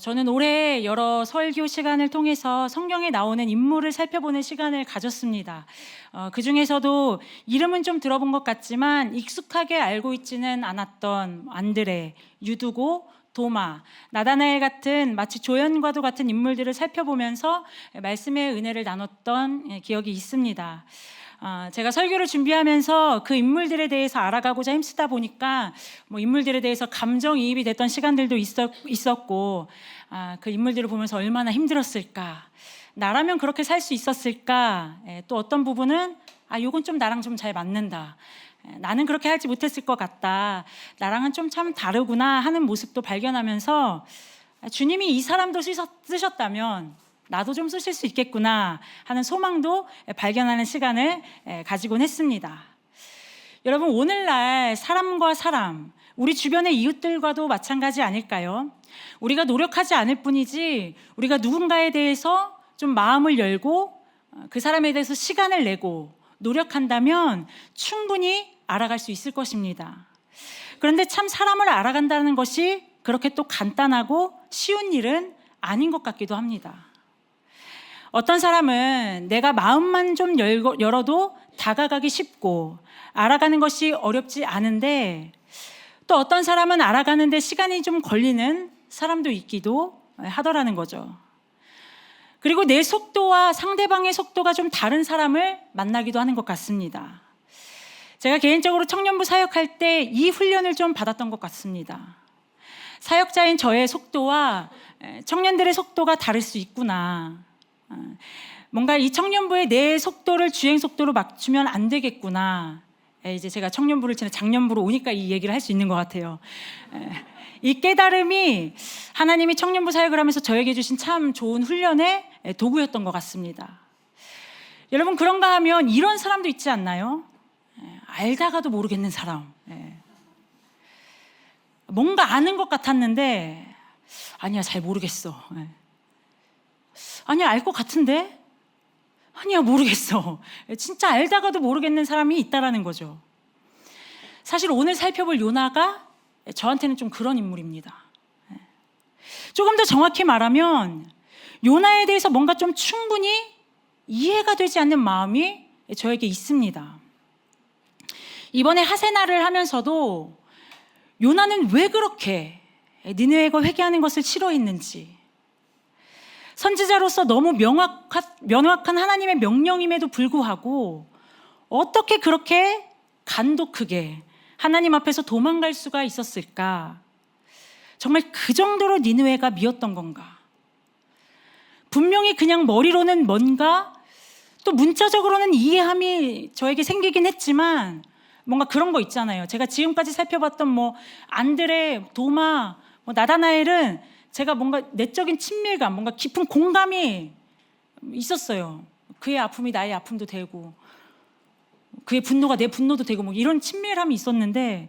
저는 올해 여러 설교 시간을 통해서 성경에 나오는 인물을 살펴보는 시간을 가졌습니다. 그 중에서도 이름은 좀 들어본 것 같지만 익숙하게 알고 있지는 않았던 안드레, 유두고, 도마, 나다나엘 같은 마치 조연과도 같은 인물들을 살펴보면서 말씀의 은혜를 나눴던 기억이 있습니다. 제가 설교를 준비하면서 그 인물들에 대해서 알아가고자 힘쓰다 보니까 인물들에 대해서 감정이입이 됐던 시간들도 있었고, 그 인물들을 보면서 얼마나 힘들었을까, 나라면 그렇게 살 수 있었을까, 또 어떤 부분은 요건 좀 나랑 좀 잘 맞는다, 나는 그렇게 하지 못했을 것 같다, 나랑은 좀 참 다르구나 하는 모습도 발견하면서 주님이 이 사람도 쓰셨다면 나도 좀 쓰실 수 있겠구나 하는 소망도 발견하는 시간을 가지곤 했습니다. 여러분, 오늘날 사람과 사람, 우리 주변의 이웃들과도 마찬가지 아닐까요? 우리가 노력하지 않을 뿐이지 우리가 누군가에 대해서 좀 마음을 열고 그 사람에 대해서 시간을 내고 노력한다면 충분히 알아갈 수 있을 것입니다. 그런데 참 사람을 알아간다는 것이 그렇게 또 간단하고 쉬운 일은 아닌 것 같기도 합니다. 어떤 사람은 내가 마음만 좀 열어도 다가가기 쉽고 알아가는 것이 어렵지 않은데, 또 어떤 사람은 알아가는데 시간이 좀 걸리는 사람도 있기도 하더라는 거죠. 그리고 내 속도와 상대방의 속도가 좀 다른 사람을 만나기도 하는 것 같습니다. 제가 개인적으로 청년부 사역할 때 이 훈련을 좀 받았던 것 같습니다. 사역자인 저의 속도와 청년들의 속도가 다를 수 있구나, 뭔가 이 청년부의 내 속도를 주행 속도로 맞추면 안 되겠구나. 이제 제가 청년부를 지나 장년부로 오니까 이 얘기를 할 수 있는 것 같아요. 이 깨달음이 하나님이 청년부 사역을 하면서 저에게 주신 참 좋은 훈련의 도구였던 것 같습니다. 여러분, 그런가 하면 이런 사람도 있지 않나요? 알다가도 모르겠는 사람. 뭔가 아는 것 같았는데 아니야, 잘 모르겠어. 아니야, 알 것 같은데? 아니야, 모르겠어. 진짜 알다가도 모르겠는 사람이 있다라는 거죠. 사실 오늘 살펴볼 요나가 저한테는 좀 그런 인물입니다. 조금 더 정확히 말하면 요나에 대해서 뭔가 좀 충분히 이해가 되지 않는 마음이 저에게 있습니다. 이번에 하세나를 하면서도 요나는 왜 그렇게 니느웨가 회개하는 것을 싫어했는지, 선지자로서 너무 명확한 하나님의 명령임에도 불구하고 어떻게 그렇게 간도 크게 하나님 앞에서 도망갈 수가 있었을까? 정말 그 정도로 니느웨가 미웠던 건가? 분명히 그냥 머리로는 뭔가, 또 문자적으로는 이해함이 저에게 생기긴 했지만 뭔가 그런 거 있잖아요. 제가 지금까지 살펴봤던 안드레, 도마, 나다나엘은 제가 뭔가 내적인 친밀감, 뭔가 깊은 공감이 있었어요. 그의 아픔이 나의 아픔도 되고, 그의 분노가 내 분노도 되고, 이런 친밀함이 있었는데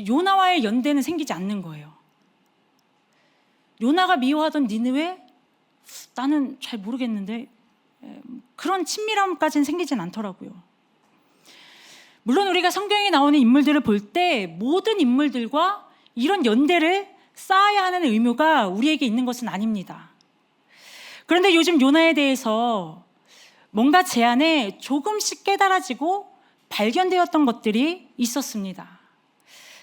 요나와의 연대는 생기지 않는 거예요. 요나가 미워하던 니느웨, 나는 잘 모르겠는데 그런 친밀함까지는 생기진 않더라고요. 물론 우리가 성경에 나오는 인물들을 볼 때 모든 인물들과 이런 연대를 쌓아야 하는 의무가 우리에게 있는 것은 아닙니다. 그런데 요즘 요나에 대해서 뭔가 제 안에 조금씩 깨달아지고 발견되었던 것들이 있었습니다.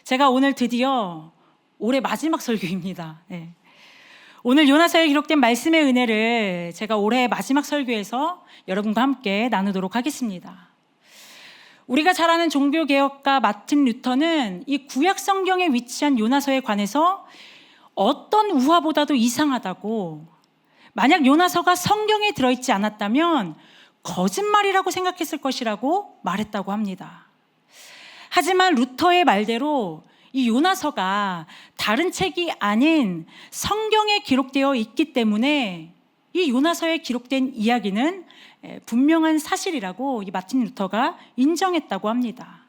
제가 오늘 드디어 올해 마지막 설교입니다. 오늘 요나서에 기록된 말씀의 은혜를 제가 올해 마지막 설교에서 여러분과 함께 나누도록 하겠습니다. 우리가 잘 아는 종교개혁가 마틴 루터는 이 구약 성경에 위치한 요나서에 관해서 어떤 우화보다도 이상하다고, 만약 요나서가 성경에 들어있지 않았다면 거짓말이라고 생각했을 것이라고 말했다고 합니다. 하지만 루터의 말대로 이 요나서가 다른 책이 아닌 성경에 기록되어 있기 때문에 이 요나서에 기록된 이야기는 분명한 사실이라고 이 마틴 루터가 인정했다고 합니다.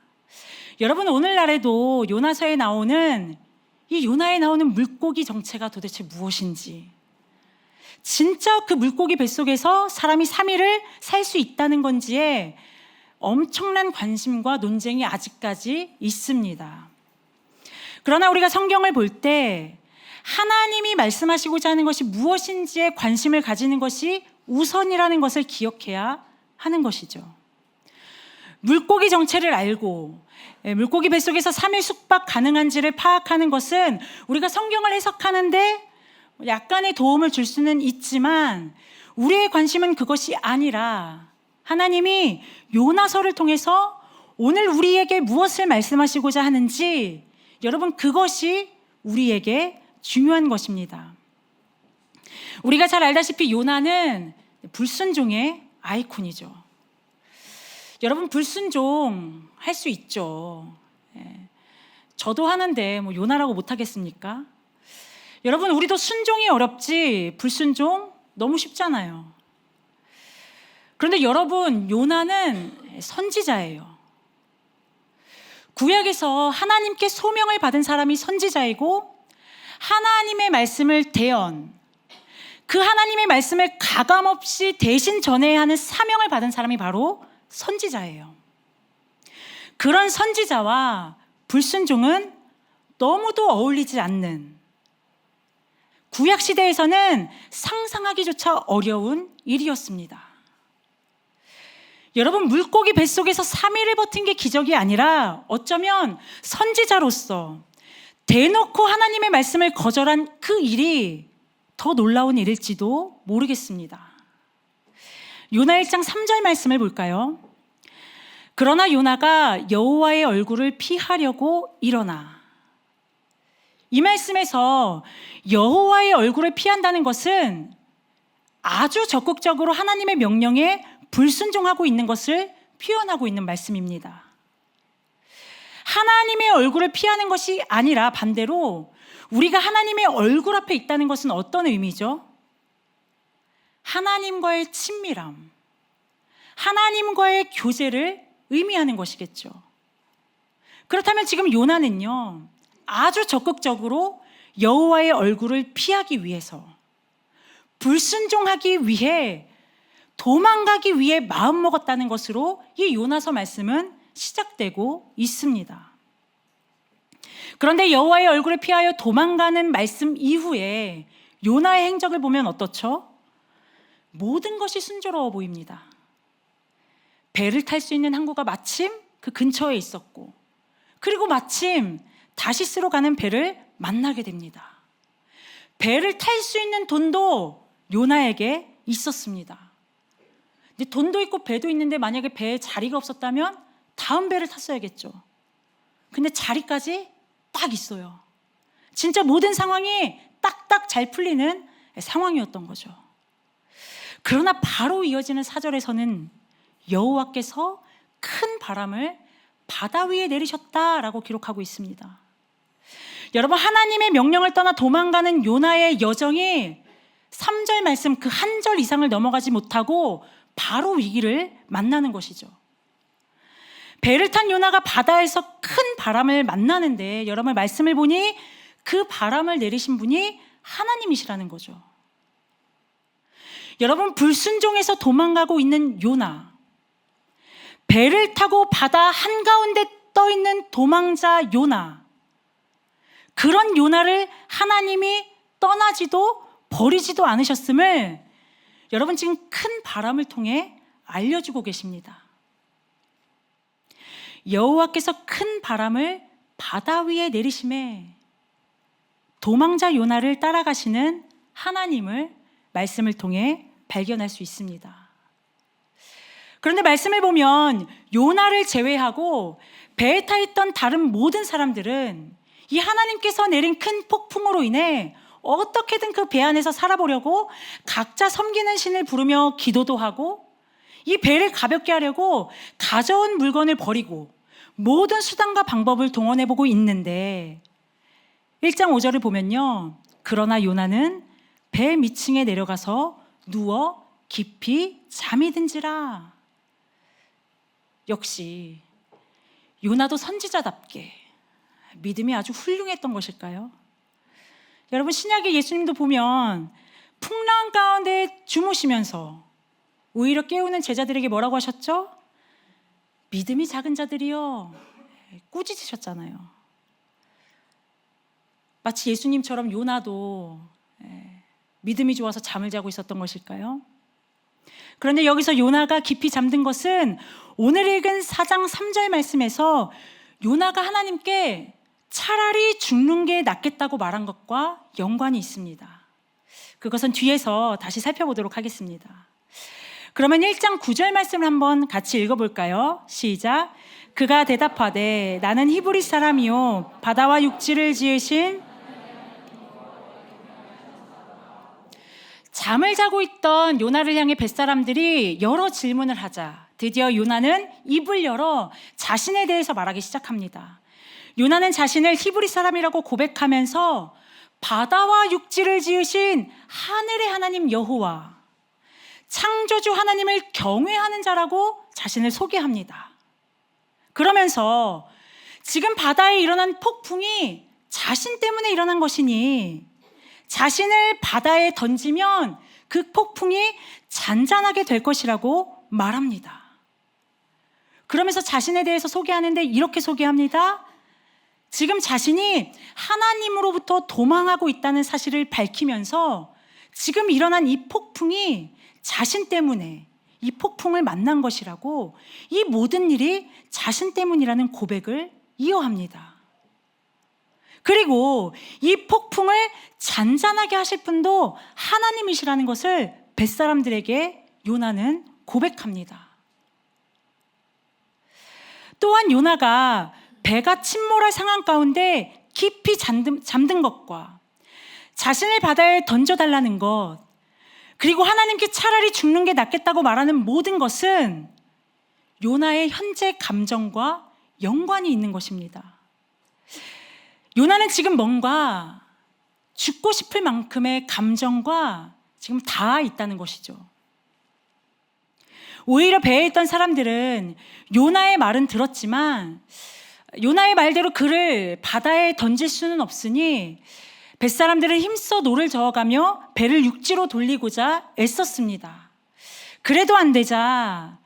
여러분, 오늘날에도 요나서에 나오는 이 요나에 나오는 물고기 정체가 도대체 무엇인지, 진짜 그 물고기 뱃속에서 사람이 3일을 살 수 있다는 건지에 엄청난 관심과 논쟁이 아직까지 있습니다. 그러나 우리가 성경을 볼 때 하나님이 말씀하시고자 하는 것이 무엇인지에 관심을 가지는 것이 우선이라는 것을 기억해야 하는 것이죠. 물고기 정체를 알고 물고기 뱃속에서 3일 숙박 가능한지를 파악하는 것은 우리가 성경을 해석하는데 약간의 도움을 줄 수는 있지만 우리의 관심은 그것이 아니라 하나님이 요나서를 통해서 오늘 우리에게 무엇을 말씀하시고자 하는지 여러분 그것이 우리에게 중요한 것입니다. 우리가 잘 알다시피 요나는 불순종의 아이콘이죠. 여러분 불순종 할 수 있죠. 저도 하는데 뭐 요나라고 못하겠습니까? 여러분 우리도 순종이 어렵지 불순종 너무 쉽잖아요. 그런데 여러분 요나는 선지자예요. 구약에서 하나님께 소명을 받은 사람이 선지자이고 하나님의 말씀을 그 하나님의 말씀을 가감없이 대신 전해야 하는 사명을 받은 사람이 바로 선지자예요. 그런 선지자와 불순종은 너무도 어울리지 않는, 구약 시대에서는 상상하기조차 어려운 일이었습니다. 여러분 물고기 뱃속에서 3일을 버틴 게 기적이 아니라 어쩌면 선지자로서 대놓고 하나님의 말씀을 거절한 그 일이 더 놀라운 일일지도 모르겠습니다. 요나 1장 3절 말씀을 볼까요? 그러나 요나가 여호와의 얼굴을 피하려고 일어나. 이 말씀에서 여호와의 얼굴을 피한다는 것은 아주 적극적으로 하나님의 명령에 불순종하고 있는 것을 표현하고 있는 말씀입니다. 하나님의 얼굴을 피하는 것이 아니라 반대로 우리가 하나님의 얼굴 앞에 있다는 것은 어떤 의미죠? 하나님과의 친밀함, 하나님과의 교제를 의미하는 것이겠죠. 그렇다면 지금 요나는요, 아주 적극적으로 여호와의 얼굴을 피하기 위해서, 불순종하기 위해, 도망가기 위해 마음먹었다는 것으로 이 요나서 말씀은 시작되고 있습니다. 그런데 여호와의 얼굴을 피하여 도망가는 말씀 이후에 요나의 행적을 보면 어떻죠? 모든 것이 순조로워 보입니다. 배를 탈 수 있는 항구가 마침 그 근처에 있었고, 그리고 마침 다시스로 가는 배를 만나게 됩니다. 배를 탈 수 있는 돈도 요나에게 있었습니다. 근데 돈도 있고 배도 있는데 만약에 배에 자리가 없었다면 다음 배를 탔어야겠죠. 근데 자리까지 딱 있어요. 진짜 모든 상황이 딱딱 잘 풀리는 상황이었던 거죠. 그러나 바로 이어지는 4절에서는 여호와께서 큰 바람을 바다 위에 내리셨다라고 기록하고 있습니다. 여러분 하나님의 명령을 떠나 도망가는 요나의 여정이 3절 말씀 그 한 절 이상을 넘어가지 못하고 바로 위기를 만나는 것이죠. 배를 탄 요나가 바다에서 큰 바람을 만나는데 여러분 말씀을 보니 그 바람을 내리신 분이 하나님이시라는 거죠. 여러분 불순종에서 도망가고 있는 요나, 배를 타고 바다 한가운데 떠있는 도망자 요나, 그런 요나를 하나님이 떠나지도 버리지도 않으셨음을 여러분 지금 큰 바람을 통해 알려주고 계십니다. 여호와께서 큰 바람을 바다 위에 내리심에 도망자 요나를 따라가시는 하나님을 말씀을 통해 발견할 수 있습니다. 그런데 말씀을 보면 요나를 제외하고 배에 타 있던 다른 모든 사람들은 이 하나님께서 내린 큰 폭풍으로 인해 어떻게든 그 배 안에서 살아보려고 각자 섬기는 신을 부르며 기도도 하고 이 배를 가볍게 하려고 가져온 물건을 버리고 모든 수단과 방법을 동원해보고 있는데 1장 5절을 보면요, 그러나 요나는 배 밑층에 내려가서 누워 깊이 잠이 든지라. 역시 요나도 선지자답게 믿음이 아주 훌륭했던 것일까요? 여러분 신약의 예수님도 보면 풍랑 가운데 주무시면서 오히려 깨우는 제자들에게 뭐라고 하셨죠? 믿음이 작은 자들이여, 꾸짖으셨잖아요. 마치 예수님처럼 요나도 믿음이 좋아서 잠을 자고 있었던 것일까요? 그런데 여기서 요나가 깊이 잠든 것은 오늘 읽은 4장 3절 말씀에서 요나가 하나님께 차라리 죽는 게 낫겠다고 말한 것과 연관이 있습니다. 그것은 뒤에서 다시 살펴보도록 하겠습니다. 그러면 1장 9절 말씀을 한번 같이 읽어볼까요? 시작. 그가 대답하되 나는 히브리 사람이요 바다와 육지를 지으신. 잠을 자고 있던 요나를 향해 뱃사람들이 여러 질문을 하자 드디어 요나는 입을 열어 자신에 대해서 말하기 시작합니다. 요나는 자신을 히브리 사람이라고 고백하면서 바다와 육지를 지으신 하늘의 하나님 여호와, 창조주 하나님을 경외하는 자라고 자신을 소개합니다. 그러면서 지금 바다에 일어난 폭풍이 자신 때문에 일어난 것이니 자신을 바다에 던지면 그 폭풍이 잔잔하게 될 것이라고 말합니다. 그러면서 자신에 대해서 소개하는데 이렇게 소개합니다. 지금 자신이 하나님으로부터 도망하고 있다는 사실을 밝히면서 지금 일어난 이 폭풍이 자신 때문에 이 폭풍을 만난 것이라고, 이 모든 일이 자신 때문이라는 고백을 이어합니다. 그리고 이 폭풍을 잔잔하게 하실 분도 하나님이시라는 것을 뱃사람들에게 요나는 고백합니다. 또한 요나가 배가 침몰할 상황 가운데 깊이 잠든 것과 자신을 바다에 던져달라는 것, 그리고 하나님께 차라리 죽는 게 낫겠다고 말하는 모든 것은 요나의 현재 감정과 연관이 있는 것입니다. 요나는 지금 뭔가 죽고 싶을 만큼의 감정과 지금 닿아 있다는 것이죠. 오히려 배에 있던 사람들은 요나의 말은 들었지만 요나의 말대로 그를 바다에 던질 수는 없으니 뱃사람들은 힘써 노를 저어가며 배를 육지로 돌리고자 애썼습니다. 그래도 안 되자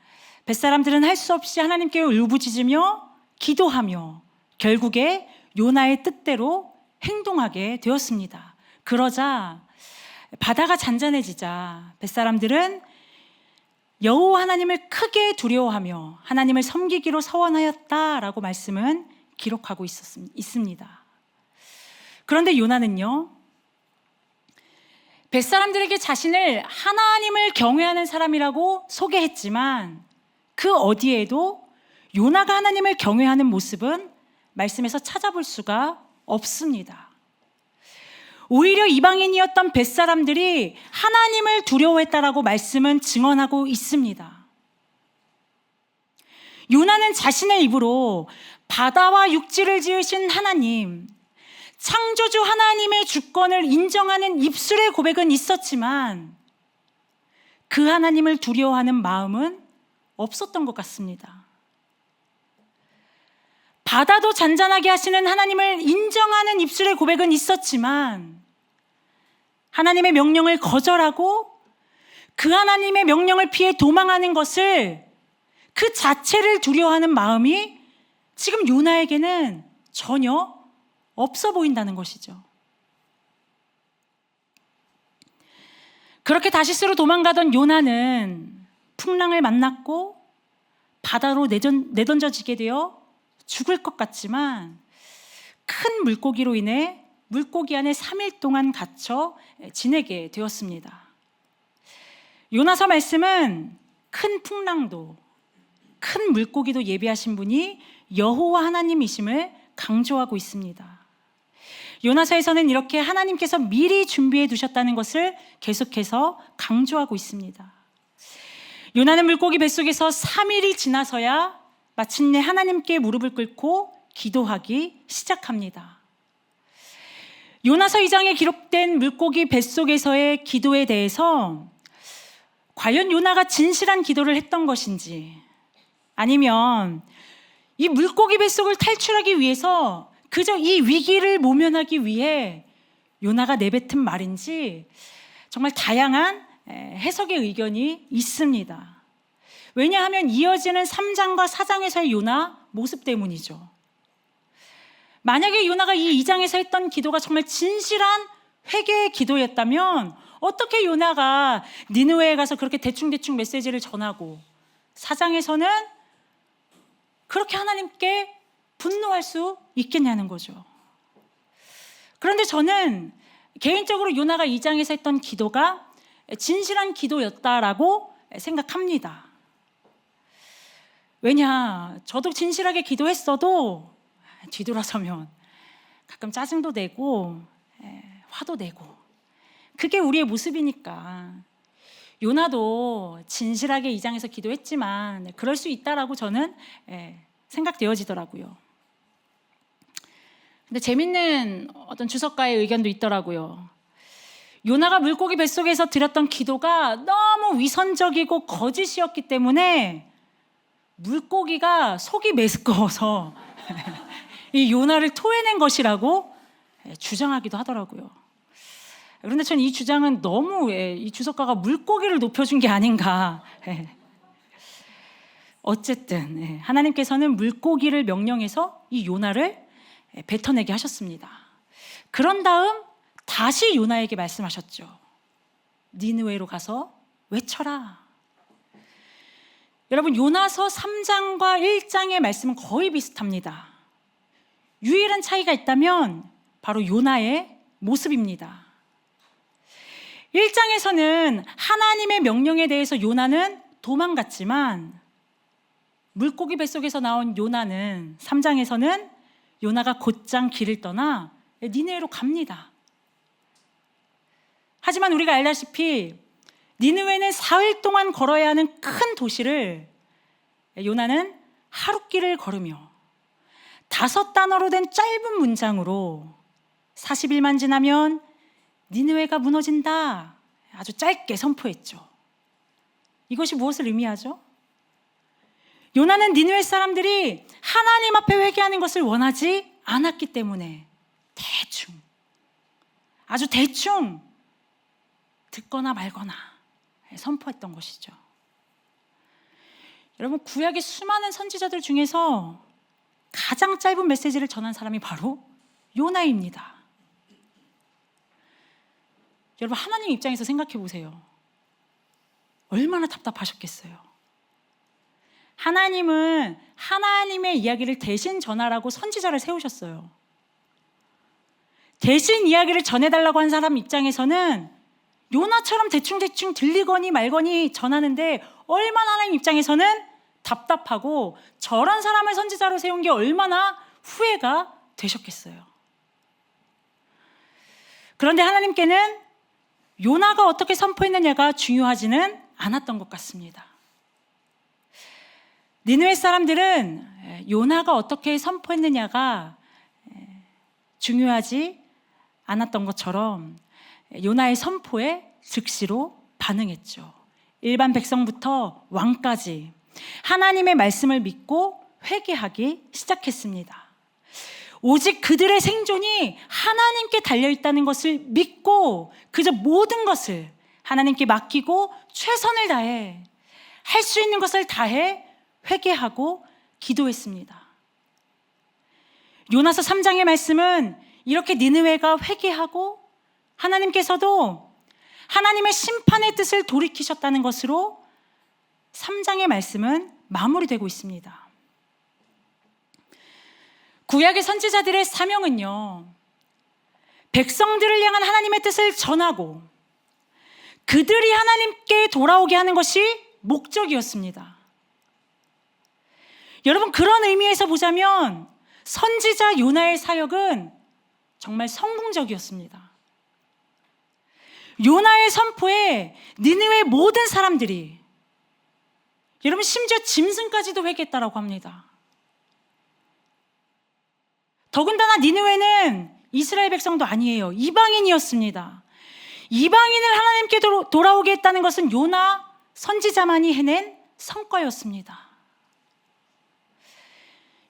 뱃사람들은 할 수 없이 하나님께 울부짖으며 기도하며 결국에 요나의 뜻대로 행동하게 되었습니다. 그러자 바다가 잔잔해지자 뱃사람들은 여호와 하나님을 크게 두려워하며 하나님을 섬기기로 서원하였다라고 말씀은 기록하고 있습니다. 그런데 요나는요, 뱃사람들에게 자신을 하나님을 경외하는 사람이라고 소개했지만 그 어디에도 요나가 하나님을 경외하는 모습은 말씀에서 찾아볼 수가 없습니다. 오히려 이방인이었던 뱃사람들이 하나님을 두려워했다라고 말씀은 증언하고 있습니다. 요나는 자신의 입으로 바다와 육지를 지으신 하나님, 창조주 하나님의 주권을 인정하는 입술의 고백은 있었지만 그 하나님을 두려워하는 마음은 없었던 것 같습니다. 바다도 잔잔하게 하시는 하나님을 인정하는 입술의 고백은 있었지만 하나님의 명령을 거절하고 그 하나님의 명령을 피해 도망하는 것을, 그 자체를 두려워하는 마음이 지금 요나에게는 전혀 없어 보인다는 것이죠. 그렇게 다시스로 도망가던 요나는 풍랑을 만났고 바다로 내던져지게 되어 죽을 것 같지만 큰 물고기로 인해 물고기 안에 3일 동안 갇혀 지내게 되었습니다. 요나서 말씀은 큰 풍랑도 큰 물고기도 예비하신 분이 여호와 하나님이심을 강조하고 있습니다. 요나서에서는 이렇게 하나님께서 미리 준비해 두셨다는 것을 계속해서 강조하고 있습니다. 요나는 물고기 뱃속에서 3일이 지나서야 마침내 하나님께 무릎을 꿇고 기도하기 시작합니다. 요나서 2장에 기록된 물고기 뱃속에서의 기도에 대해서 과연 요나가 진실한 기도를 했던 것인지, 아니면 이 물고기 뱃속을 탈출하기 위해서 그저 이 위기를 모면하기 위해 요나가 내뱉은 말인지 정말 다양한 해석의 의견이 있습니다. 왜냐하면 이어지는 3장과 4장에서의 요나 모습 때문이죠. 만약에 요나가 이 2장에서 했던 기도가 정말 진실한 회개의 기도였다면 어떻게 요나가 니느웨에 가서 그렇게 대충대충 메시지를 전하고 4장에서는 그렇게 하나님께 분노할 수 있겠냐는 거죠. 그런데 저는 개인적으로 요나가 2장에서 했던 기도가 진실한 기도였다라고 생각합니다. 왜냐, 저도 진실하게 기도했어도 뒤돌아서면 가끔 짜증도 내고 화도 내고 그게 우리의 모습이니까 요나도 진실하게 2장에서 기도했지만 그럴 수 있다라고 저는 생각되어지더라고요. 근데 재밌는 어떤 주석가의 의견도 있더라고요. 요나가 물고기 뱃속에서 드렸던 기도가 너무 위선적이고 거짓이었기 때문에 물고기가 속이 메스꺼워서 이 요나를 토해낸 것이라고 주장하기도 하더라고요. 그런데 저는 이 주장은 너무 이 주석가가 물고기를 높여준 게 아닌가. 어쨌든 하나님께서는 물고기를 명령해서 이 요나를 뱉어내게 하셨습니다. 그런 다음 다시 요나에게 말씀하셨죠. 니느웨로 가서 외쳐라. 여러분, 요나서 3장과 1장의 말씀은 거의 비슷합니다. 유일한 차이가 있다면 바로 요나의 모습입니다. 1장에서는 하나님의 명령에 대해서 요나는 도망갔지만 물고기 뱃속에서 나온 요나는 3장에서는 요나가 곧장 길을 떠나 니느웨로 갑니다. 하지만 우리가 알다시피 니느웨는 사흘 동안 걸어야 하는 큰 도시를 요나는 하룻길을 걸으며 5단어로 된 짧은 문장으로 40일만 지나면 니느웨가 무너진다 아주 짧게 선포했죠. 이것이 무엇을 의미하죠? 요나는 니느웨 사람들이 하나님 앞에 회개하는 것을 원하지 않았기 때문에 아주 대충 듣거나 말거나 선포했던 것이죠. 여러분, 구약의 수많은 선지자들 중에서 가장 짧은 메시지를 전한 사람이 바로 요나입니다. 여러분, 하나님 입장에서 생각해 보세요. 얼마나 답답하셨겠어요. 하나님은 하나님의 이야기를 대신 전하라고 선지자를 세우셨어요. 대신 이야기를 전해달라고 한 사람 입장에서는 요나처럼 대충대충 들리거니 말거니 전하는데 얼마나 하나님 입장에서는 답답하고 저런 사람을 선지자로 세운 게 얼마나 후회가 되셨겠어요. 그런데 하나님께는 요나가 어떻게 선포했느냐가 중요하지는 않았던 것 같습니다. 니느웨 사람들은 요나가 어떻게 선포했느냐가 중요하지 않았던 것처럼 요나의 선포에 즉시로 반응했죠. 일반 백성부터 왕까지 하나님의 말씀을 믿고 회개하기 시작했습니다. 오직 그들의 생존이 하나님께 달려있다는 것을 믿고 그저 모든 것을 하나님께 맡기고 최선을 다해 할 수 있는 것을 다해 회개하고 기도했습니다. 요나서 3장의 말씀은 이렇게 니느웨가 회개하고 하나님께서도 하나님의 심판의 뜻을 돌이키셨다는 것으로 3장의 말씀은 마무리되고 있습니다. 구약의 선지자들의 사명은요, 백성들을 향한 하나님의 뜻을 전하고 그들이 하나님께 돌아오게 하는 것이 목적이었습니다. 여러분, 그런 의미에서 보자면 선지자 요나의 사역은 정말 성공적이었습니다. 요나의 선포에 니느웨 모든 사람들이, 여러분, 심지어 짐승까지도 회개했다라고 합니다. 더군다나 니느웨는 이스라엘 백성도 아니에요. 이방인이었습니다. 이방인을 하나님께 돌아오게 했다는 것은 요나 선지자만이 해낸 성과였습니다.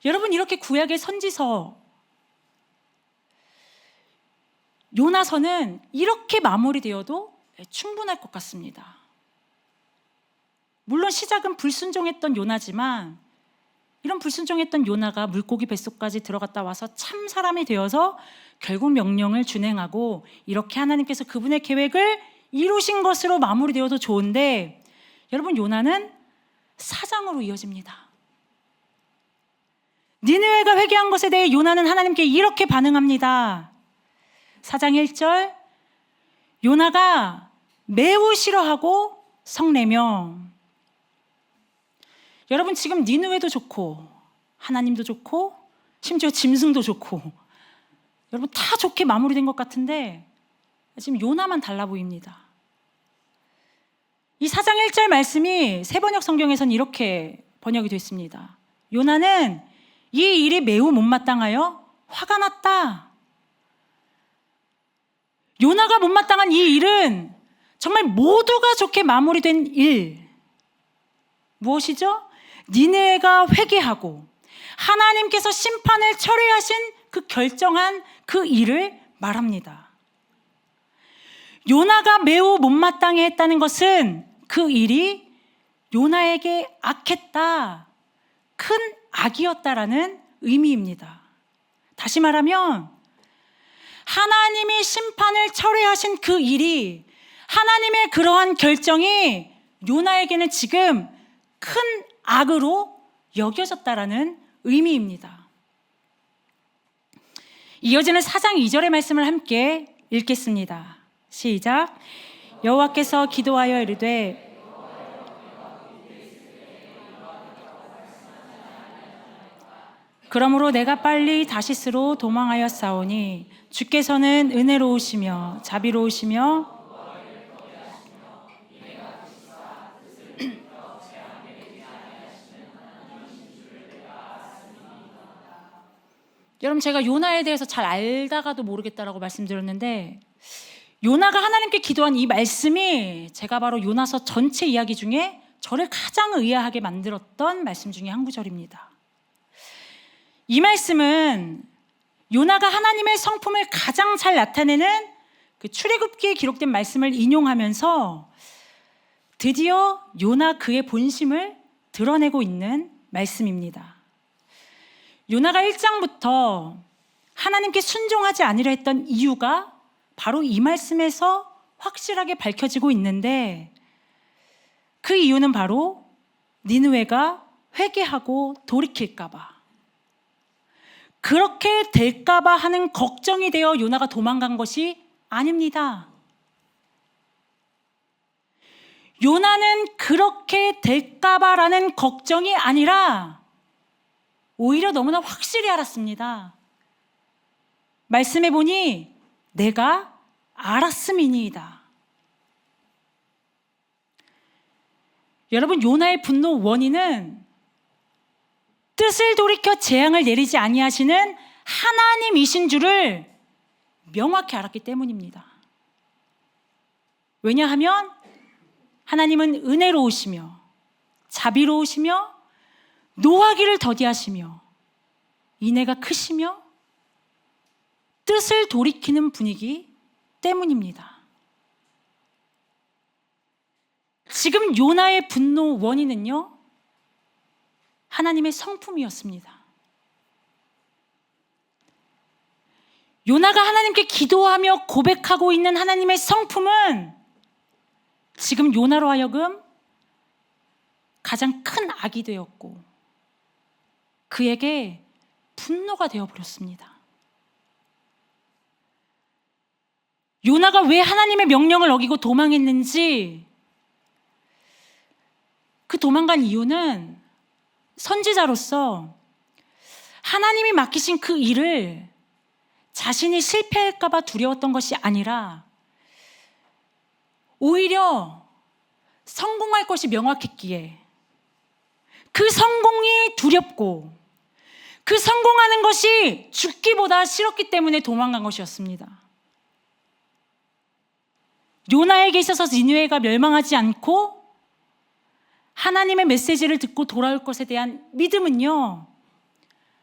여러분, 이렇게 구약의 선지서 요나서는 이렇게 마무리되어도 충분할 것 같습니다. 물론 시작은 불순종했던 요나지만 이런 불순종했던 요나가 물고기 뱃속까지 들어갔다 와서 참 사람이 되어서 결국 명령을 준행하고 이렇게 하나님께서 그분의 계획을 이루신 것으로 마무리되어도 좋은데, 여러분, 요나는 사장으로 이어집니다. 니느웨가 회개한 것에 대해 요나는 하나님께 이렇게 반응합니다. 4장 1절, 요나가 매우 싫어하고 성내며. 여러분, 지금 니느웨도 좋고 하나님도 좋고 심지어 짐승도 좋고 여러분 다 좋게 마무리된 것 같은데 지금 요나만 달라 보입니다. 이 4장 1절 말씀이 세번역 성경에서는 이렇게 번역이 됐습니다. 요나는 이 일이 매우 못마땅하여 화가 났다. 요나가 못마땅한 이 일은 정말 모두가 좋게 마무리된 일. 무엇이죠? 니느웨가 회개하고 하나님께서 심판을 철회하신 그 결정한 그 일을 말합니다. 요나가 매우 못마땅해 했다는 것은 그 일이 요나에게 악했다, 큰 악이었다라는 의미입니다. 다시 말하면 하나님이 심판을 철회하신 그 일이, 하나님의 그러한 결정이 요나에게는 지금 큰 악으로 여겨졌다라는 의미입니다. 이어지는 4장 2절의 말씀을 함께 읽겠습니다. 시작. 여호와께서 기도하여 이르되 그러므로 내가 빨리 다시스로 도망하였사오니 주께서는 은혜로우시며 자비로우시며 여러분, 제가 요나에 대해서 잘 알다가도 모르겠다라고 말씀드렸는데, 요나가 하나님께 기도한 이 말씀이 제가 바로 요나서 전체 이야기 중에 저를 가장 의아하게 만들었던 말씀 중에 한 구절입니다. 이 말씀은 요나가 하나님의 성품을 가장 잘 나타내는 그 출애굽기에 기록된 말씀을 인용하면서 드디어 요나 그의 본심을 드러내고 있는 말씀입니다. 요나가 1장부터 하나님께 순종하지 않으려 했던 이유가 바로 이 말씀에서 확실하게 밝혀지고 있는데, 그 이유는 바로 니느웨가 회개하고 돌이킬까 봐, 그렇게 될까 봐 하는 걱정이 되어 요나가 도망간 것이 아닙니다. 요나는 그렇게 될까 봐라는 걱정이 아니라 오히려 너무나 확실히 알았습니다. 말씀해 보니 내가 알았음이니이다. 여러분, 요나의 분노 원인은 뜻을 돌이켜 재앙을 내리지 아니하시는 하나님이신 줄을 명확히 알았기 때문입니다. 왜냐하면 하나님은 은혜로우시며 자비로우시며 노하기를 더디하시며 인애가 크시며 뜻을 돌이키는 분이기 때문입니다. 지금 요나의 분노 원인은요, 하나님의 성품이었습니다. 요나가 하나님께 기도하며 고백하고 있는 하나님의 성품은 지금 요나로 하여금 가장 큰 악이 되었고 그에게 분노가 되어버렸습니다. 요나가 왜 하나님의 명령을 어기고 도망했는지, 그 도망간 이유는 선지자로서 하나님이 맡기신 그 일을 자신이 실패할까 봐 두려웠던 것이 아니라 오히려 성공할 것이 명확했기에 그 성공이 두렵고 그 성공하는 것이 죽기보다 싫었기 때문에 도망간 것이었습니다. 요나에게 있어서 니느웨가 멸망하지 않고 하나님의 메시지를 듣고 돌아올 것에 대한 믿음은요,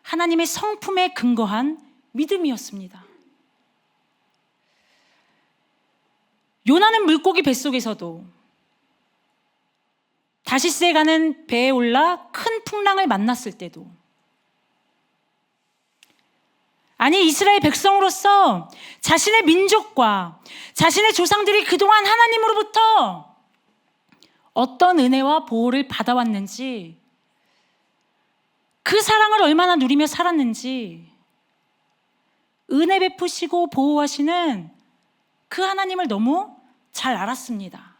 하나님의 성품에 근거한 믿음이었습니다. 요나는 물고기 뱃속에서도 다시스에 가는 배에 올라 큰 풍랑을 만났을 때도, 아니 이스라엘 백성으로서 자신의 민족과 자신의 조상들이 그동안 하나님으로부터 어떤 은혜와 보호를 받아왔는지, 그 사랑을 얼마나 누리며 살았는지, 은혜 베푸시고 보호하시는 그 하나님을 너무 잘 알았습니다.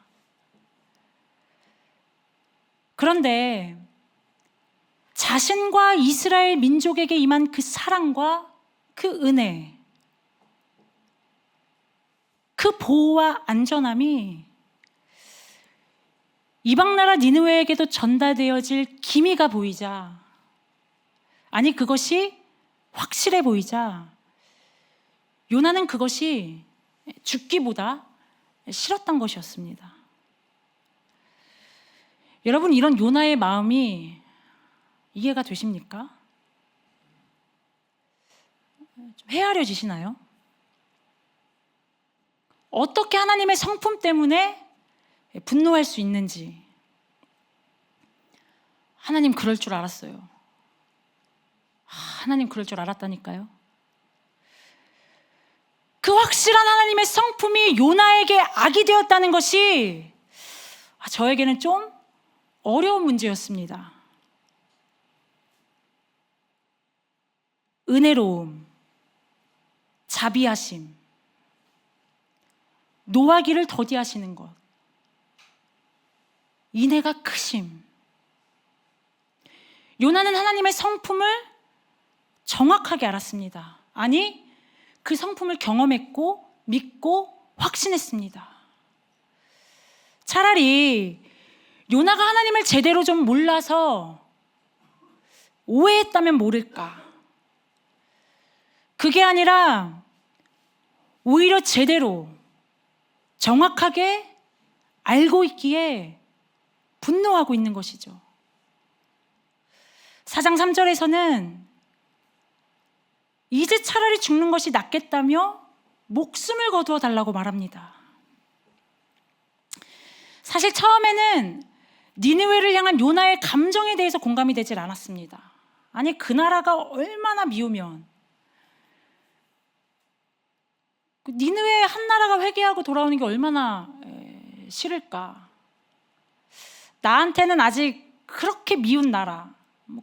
그런데 자신과 이스라엘 민족에게 임한 그 사랑과 그 은혜, 그 보호와 안전함이 이방 나라 니느웨에게도 전달되어질 기미가 보이자, 아니 그것이 확실해 보이자 요나는 그것이 죽기보다 싫었던 것이었습니다. 여러분, 이런 요나의 마음이 이해가 되십니까? 좀 헤아려지시나요? 어떻게 하나님의 성품 때문에 분노할 수 있는지. 하나님 그럴 줄 알았어요. 하나님 그럴 줄 알았다니까요. 그 확실한 하나님의 성품이 요나에게 악이 되었다는 것이 저에게는 좀 어려운 문제였습니다. 은혜로움, 자비하심, 노하기를 더디하시는 것, 인애가 크심. 요나는 하나님의 성품을 정확하게 알았습니다. 아니, 그 성품을 경험했고 믿고 확신했습니다. 차라리 요나가 하나님을 제대로 좀 몰라서 오해했다면 모를까. 그게 아니라 오히려 제대로 정확하게 알고 있기에 분노하고 있는 것이죠. 4장 3절에서는 이제 차라리 죽는 것이 낫겠다며 목숨을 거두어 달라고 말합니다. 사실 처음에는 니느웨를 향한 요나의 감정에 대해서 공감이 되질 않았습니다. 아니, 그 나라가 얼마나 미우면, 니느웨 한 나라가 회개하고 돌아오는 게 얼마나 싫을까. 나한테는 아직 그렇게 미운 나라,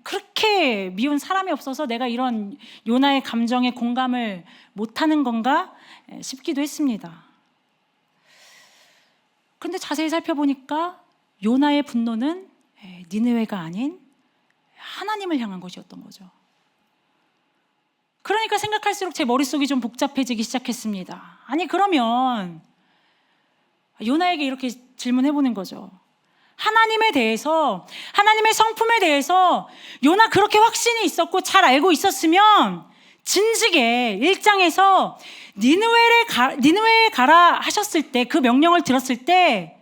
그렇게 미운 사람이 없어서 내가 이런 요나의 감정에 공감을 못하는 건가 싶기도 했습니다. 그런데 자세히 살펴보니까 요나의 분노는 니느웨가 아닌 하나님을 향한 것이었던 거죠. 그러니까 생각할수록 제 머릿속이 좀 복잡해지기 시작했습니다. 아니, 그러면 요나에게 이렇게 질문해보는 거죠. 하나님에 대해서, 하나님의 성품에 대해서 요나 그렇게 확신이 있었고 잘 알고 있었으면 진즉에 1장에서 니느웨에 가라 하셨을 때, 그 명령을 들었을 때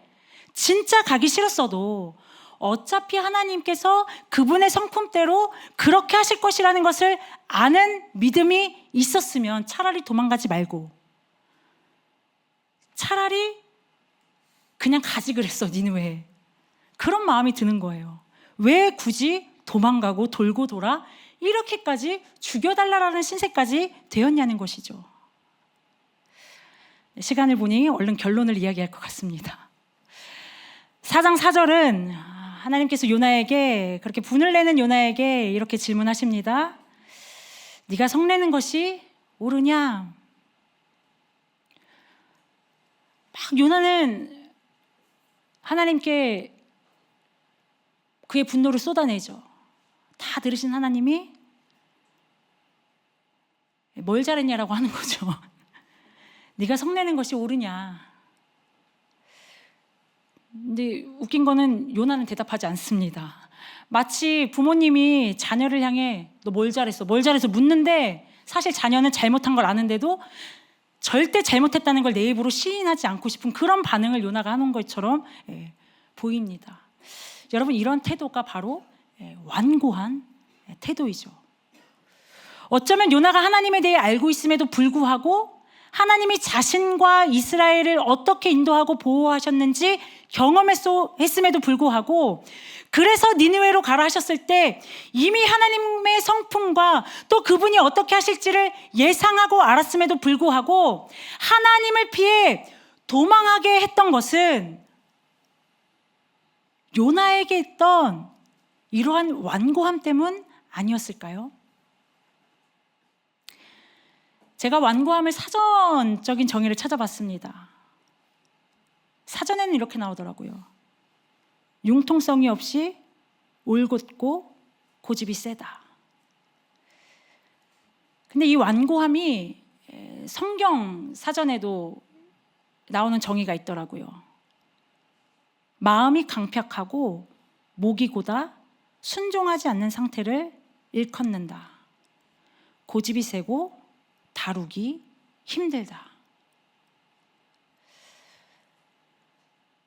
진짜 가기 싫었어도 어차피 하나님께서 그분의 성품대로 그렇게 하실 것이라는 것을 아는 믿음이 있었으면 차라리 도망가지 말고 차라리 그냥 가지 그랬어, 니느웨에. 그런 마음이 드는 거예요. 왜 굳이 도망가고 돌고 돌아 이렇게까지 죽여달라라는 신세까지 되었냐는 것이죠. 시간을 보니 얼른 결론을 이야기할 것 같습니다. 4장 4절은 하나님께서 요나에게, 그렇게 분을 내는 요나에게 이렇게 질문하십니다. 네가 성내는 것이 옳으냐? 막 요나는 하나님께 그의 분노를 쏟아내죠. 다 들으신 하나님이 뭘 잘했냐라고 하는 거죠. 네가 성내는 것이 옳으냐? 근데 웃긴 거는 요나는 대답하지 않습니다. 마치 부모님이 자녀를 향해 너 뭘 잘했어? 뭘 잘해서 묻는데 사실 자녀는 잘못한 걸 아는데도 절대 잘못했다는 걸 내 입으로 시인하지 않고 싶은 그런 반응을 요나가 하는 것처럼 보입니다. 여러분, 이런 태도가 바로 완고한 태도이죠. 어쩌면 요나가 하나님에 대해 알고 있음에도 불구하고 하나님이 자신과 이스라엘을 어떻게 인도하고 보호하셨는지 경험했음에도 불구하고, 그래서 니느웨로 가라 하셨을 때 이미 하나님의 성품과 또 그분이 어떻게 하실지를 예상하고 알았음에도 불구하고 하나님을 피해 도망하게 했던 것은 요나에게 있던 이러한 완고함 때문 아니었을까요? 제가 완고함을 사전적인 정의를 찾아봤습니다. 사전에는 이렇게 나오더라고요. 융통성이 없이 올곧고 고집이 세다. 근데 이 완고함이 성경 사전에도 나오는 정의가 있더라고요. 마음이 강팍하고 목이 고다 순종하지 않는 상태를 일컫는다. 고집이 세고 다루기 힘들다.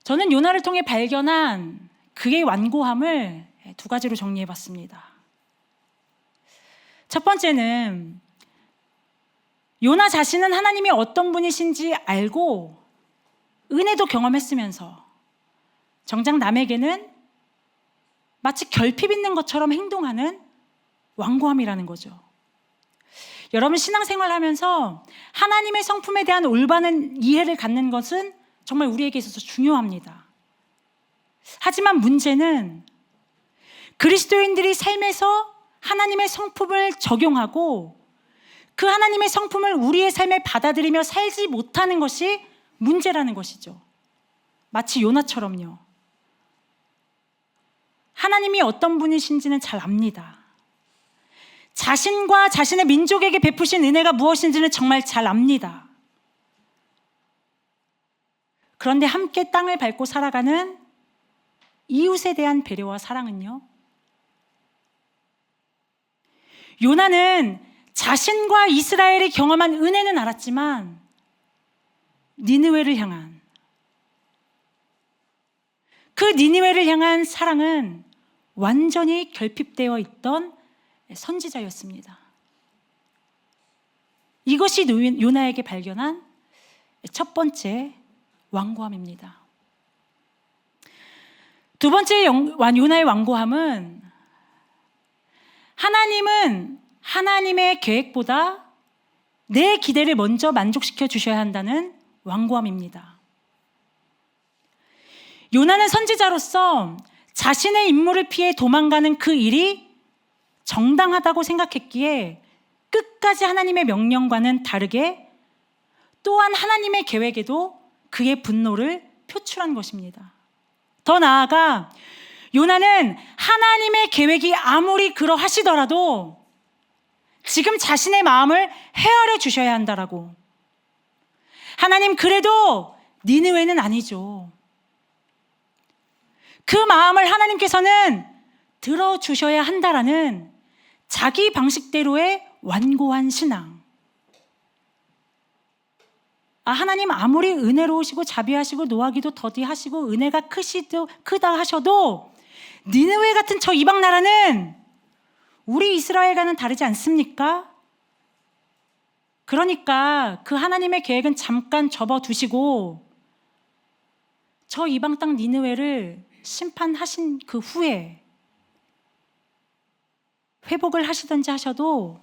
저는 요나를 통해 발견한 그의 완고함을 두 가지로 정리해 봤습니다. 첫 번째는 요나 자신은 하나님이 어떤 분이신지 알고 은혜도 경험했으면서 정작 남에게는 마치 결핍 있는 것처럼 행동하는 완고함이라는 거죠. 여러분, 신앙생활 하면서 하나님의 성품에 대한 올바른 이해를 갖는 것은 정말 우리에게 있어서 중요합니다. 하지만 문제는 그리스도인들이 삶에서 하나님의 성품을 적용하고 그 하나님의 성품을 우리의 삶에 받아들이며 살지 못하는 것이 문제라는 것이죠. 마치 요나처럼요. 하나님이 어떤 분이신지는 잘 압니다. 자신과 자신의 민족에게 베푸신 은혜가 무엇인지는 정말 잘 압니다. 그런데 함께 땅을 밟고 살아가는 이웃에 대한 배려와 사랑은요? 요나는 자신과 이스라엘이 경험한 은혜는 알았지만 니느웨를 향한 그 니느웨를 향한 사랑은 완전히 결핍되어 있던 선지자였습니다. 이것이 요나에게 발견한 첫 번째 완고함입니다. 두 번째 요나의 완고함은 하나님은 하나님의 계획보다 내 기대를 먼저 만족시켜 주셔야 한다는 완고함입니다. 요나는 선지자로서 자신의 임무를 피해 도망가는 그 일이 정당하다고 생각했기에 끝까지 하나님의 명령과는 다르게 또한 하나님의 계획에도 그의 분노를 표출한 것입니다. 더 나아가 요나는 하나님의 계획이 아무리 그러하시더라도 지금 자신의 마음을 헤아려 주셔야 한다라고. 하나님, 그래도 니느웨는 아니죠. 그 마음을 하나님께서는 들어주셔야 한다라는 자기 방식대로의 완고한 신앙. 하나님 아무리 은혜로우시고 자비하시고 노하기도 더디하시고 은혜가 크다 하셔도 니느웨 같은 저 이방 나라는 우리 이스라엘과는 다르지 않습니까? 그러니까 그 하나님의 계획은 잠깐 접어두시고 저 이방 땅 니느웨를 심판하신 그 후에 회복을 하시든지 하셔도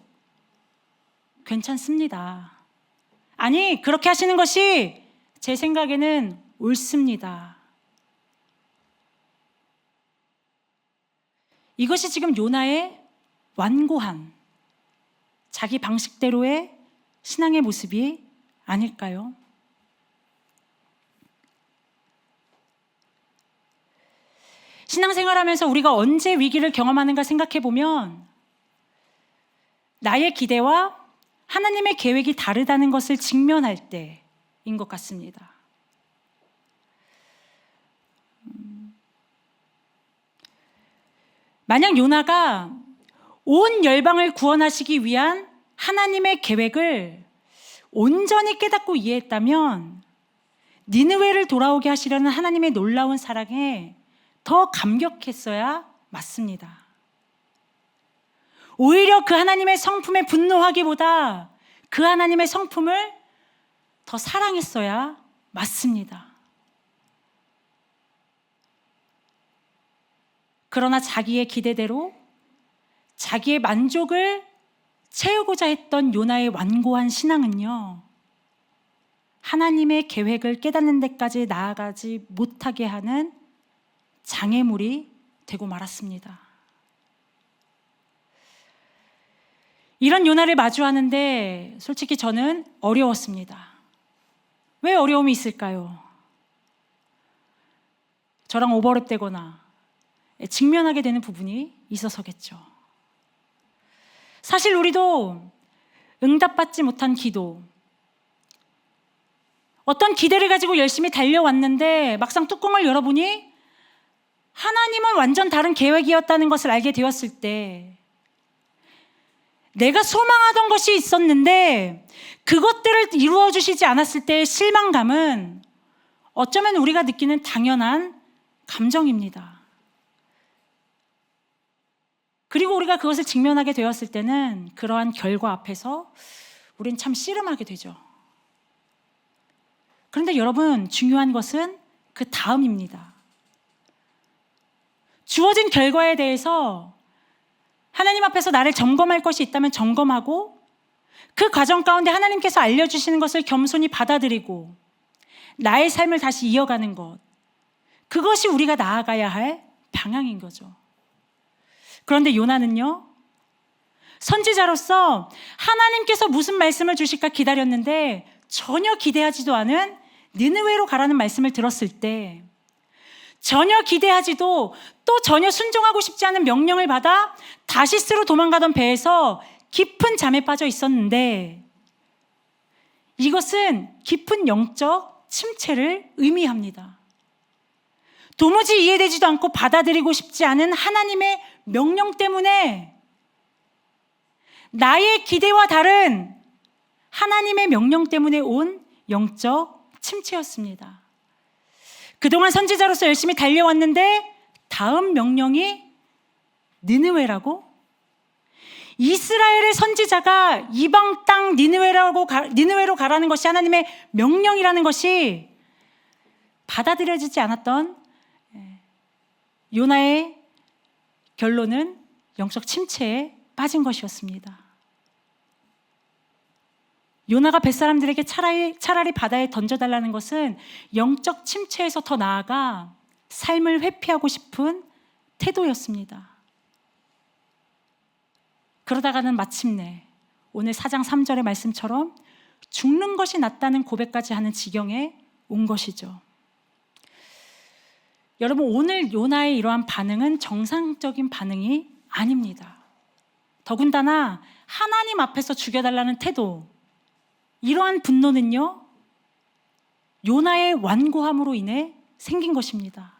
괜찮습니다. 아니, 그렇게 하시는 것이 제 생각에는 옳습니다. 이것이 지금 요나의 완고한 자기 방식대로의 신앙의 모습이 아닐까요? 신앙생활하면서 우리가 언제 위기를 경험하는가 생각해 보면 나의 기대와 하나님의 계획이 다르다는 것을 직면할 때인 것 같습니다. 만약 요나가 온 열방을 구원하시기 위한 하나님의 계획을 온전히 깨닫고 이해했다면 니느웨를 돌아오게 하시려는 하나님의 놀라운 사랑에 더 감격했어야 맞습니다. 오히려 그 하나님의 성품에 분노하기보다 그 하나님의 성품을 더 사랑했어야 맞습니다. 그러나 자기의 기대대로 자기의 만족을 채우고자 했던 요나의 완고한 신앙은요, 하나님의 계획을 깨닫는 데까지 나아가지 못하게 하는 장애물이 되고 말았습니다. 이런 요나를 마주하는데 솔직히 저는 어려웠습니다. 왜 어려움이 있을까요? 저랑 오버랩되거나 직면하게 되는 부분이 있어서겠죠. 사실 우리도 응답받지 못한 기도, 어떤 기대를 가지고 열심히 달려왔는데 막상 뚜껑을 열어보니 하나님은 완전 다른 계획이었다는 것을 알게 되었을 때, 내가 소망하던 것이 있었는데 그것들을 이루어 주시지 않았을 때의 실망감은 어쩌면 우리가 느끼는 당연한 감정입니다. 그리고 우리가 그것을 직면하게 되었을 때는 그러한 결과 앞에서 우린 참 씨름하게 되죠. 그런데 여러분, 중요한 것은 그 다음입니다. 주어진 결과에 대해서 하나님 앞에서 나를 점검할 것이 있다면 점검하고, 그 과정 가운데 하나님께서 알려주시는 것을 겸손히 받아들이고 나의 삶을 다시 이어가는 것, 그것이 우리가 나아가야 할 방향인 거죠. 그런데 요나는요, 선지자로서 하나님께서 무슨 말씀을 주실까 기다렸는데 전혀 기대하지도 않은 니느웨로 가라는 말씀을 들었을 때, 전혀 기대하지도 또 전혀 순종하고 싶지 않은 명령을 받아 다시스로 도망가던 배에서 깊은 잠에 빠져 있었는데, 이것은 깊은 영적 침체를 의미합니다. 도무지 이해되지도 않고 받아들이고 싶지 않은 하나님의 명령 때문에 나의 기대와 다른 하나님의 명령 때문에 온 영적 침체였습니다. 그동안 선지자로서 열심히 달려왔는데 다음 명령이 니느웨라고? 이스라엘의 선지자가 이방 땅 니느웨로 가라는 것이 하나님의 명령이라는 것이 받아들여지지 않았던 요나의 결론은 영적 침체에 빠진 것이었습니다. 요나가 뱃사람들에게 차라리 바다에 던져달라는 것은 영적 침체에서 더 나아가 삶을 회피하고 싶은 태도였습니다. 그러다가는 마침내 오늘 4장 3절의 말씀처럼 죽는 것이 낫다는 고백까지 하는 지경에 온 것이죠. 여러분, 오늘 요나의 이러한 반응은 정상적인 반응이 아닙니다. 더군다나 하나님 앞에서 죽여달라는 태도, 이러한 분노는요, 요나의 완고함으로 인해 생긴 것입니다.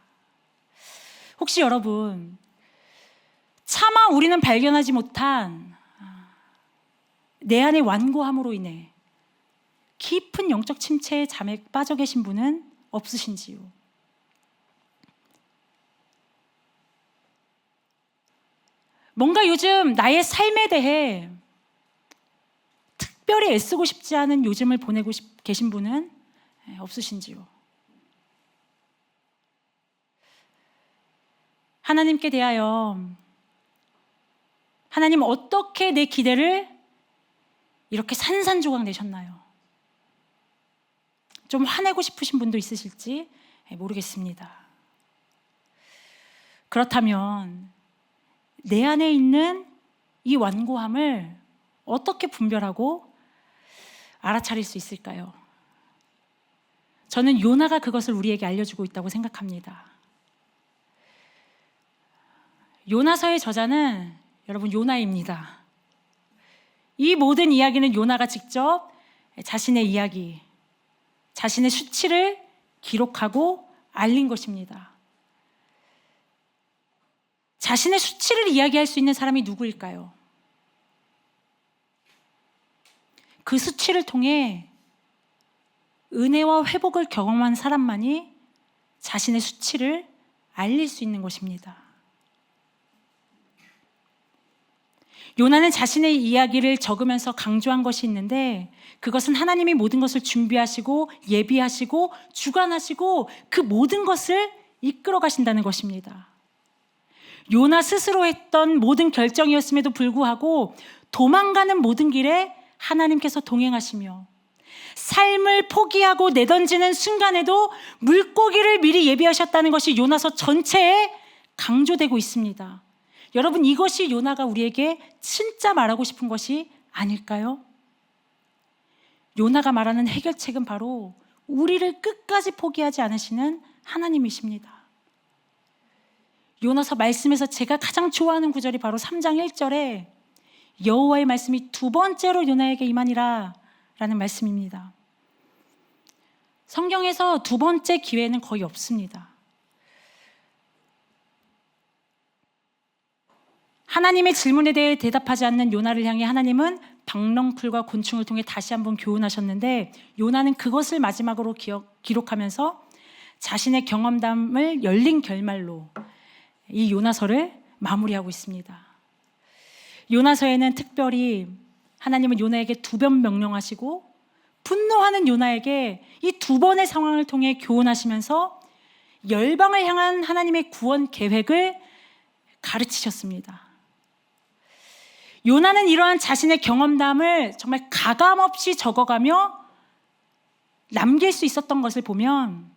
혹시 여러분, 차마 우리는 발견하지 못한 내 안의 완고함으로 인해 깊은 영적 침체의 잠에 빠져 계신 분은 없으신지요? 뭔가 요즘 나의 삶에 대해 특별히 애쓰고 싶지 않은 요즘을 보내고 계신 분은 없으신지요? 하나님께 대하여 하나님 어떻게 내 기대를 이렇게 산산조각 내셨나요? 좀 화내고 싶으신 분도 있으실지 모르겠습니다. 그렇다면 내 안에 있는 이 완고함을 어떻게 분별하고 알아차릴 수 있을까요? 저는 요나가 그것을 우리에게 알려주고 있다고 생각합니다. 요나서의 저자는 여러분 요나입니다. 이 모든 이야기는 요나가 직접 자신의 이야기, 자신의 수치를 기록하고 알린 것입니다. 자신의 수치를 이야기할 수 있는 사람이 누구일까요? 그 수치를 통해 은혜와 회복을 경험한 사람만이 자신의 수치를 알릴 수 있는 것입니다. 요나는 자신의 이야기를 적으면서 강조한 것이 있는데, 그것은 하나님이 모든 것을 준비하시고 예비하시고 주관하시고 그 모든 것을 이끌어 가신다는 것입니다. 요나 스스로 했던 모든 결정이었음에도 불구하고 도망가는 모든 길에 하나님께서 동행하시며, 삶을 포기하고 내던지는 순간에도 물고기를 미리 예비하셨다는 것이 요나서 전체에 강조되고 있습니다. 여러분, 이것이 요나가 우리에게 진짜 말하고 싶은 것이 아닐까요? 요나가 말하는 해결책은 바로 우리를 끝까지 포기하지 않으시는 하나님이십니다. 요나서 말씀에서 제가 가장 좋아하는 구절이 바로 3장 1절에 여호와의 말씀이 두 번째로 요나에게 임하니라 라는 말씀입니다. 성경에서 두 번째 기회는 거의 없습니다. 하나님의 질문에 대해 대답하지 않는 요나를 향해 하나님은 박렁풀과 곤충을 통해 다시 한번 교훈하셨는데, 요나는 그것을 마지막으로 기록하면서 자신의 경험담을 열린 결말로 이 요나서를 마무리하고 있습니다. 요나서에는 특별히 하나님은 요나에게 2번 명령하시고 분노하는 요나에게 이 2번의 상황을 통해 교훈하시면서 열방을 향한 하나님의 구원 계획을 가르치셨습니다. 요나는 이러한 자신의 경험담을 정말 가감없이 적어가며 남길 수 있었던 것을 보면,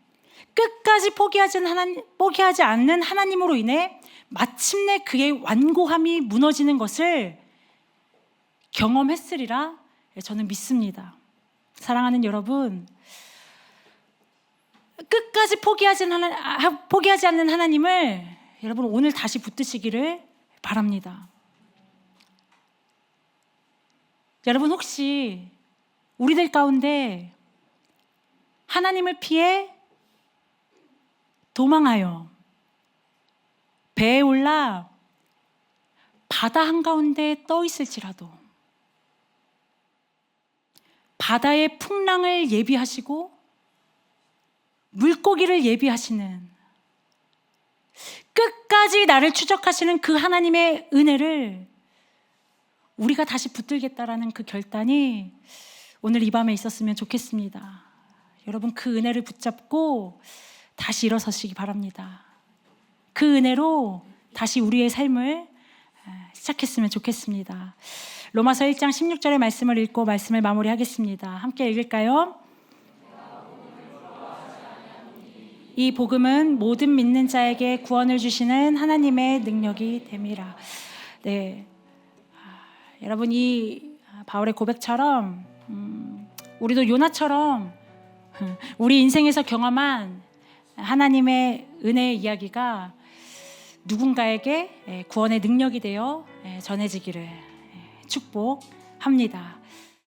끝까지 포기하지 않는 하나님으로 인해 마침내 그의 완고함이 무너지는 것을 경험했으리라 저는 믿습니다. 사랑하는 여러분, 끝까지 포기하지 않는 하나님을 여러분 오늘 다시 붙드시기를 바랍니다. 여러분, 혹시 우리들 가운데 하나님을 피해 도망하여 배에 올라 바다 한가운데 떠 있을지라도 바다의 풍랑을 예비하시고 물고기를 예비하시는, 끝까지 나를 추적하시는 그 하나님의 은혜를 우리가 다시 붙들겠다라는 그 결단이 오늘 이 밤에 있었으면 좋겠습니다. 여러분, 그 은혜를 붙잡고 다시 일어서시기 바랍니다. 그 은혜로 다시 우리의 삶을 시작했으면 좋겠습니다. 로마서 1장 16절의 말씀을 읽고 말씀을 마무리하겠습니다. 함께 읽을까요? 이 복음은 모든 믿는 자에게 구원을 주시는 하나님의 능력이 됨이라. 네, 여러분, 이 바울의 고백처럼 우리도 요나처럼 우리 인생에서 경험한 하나님의 은혜의 이야기가 누군가에게 구원의 능력이 되어 전해지기를 축복합니다.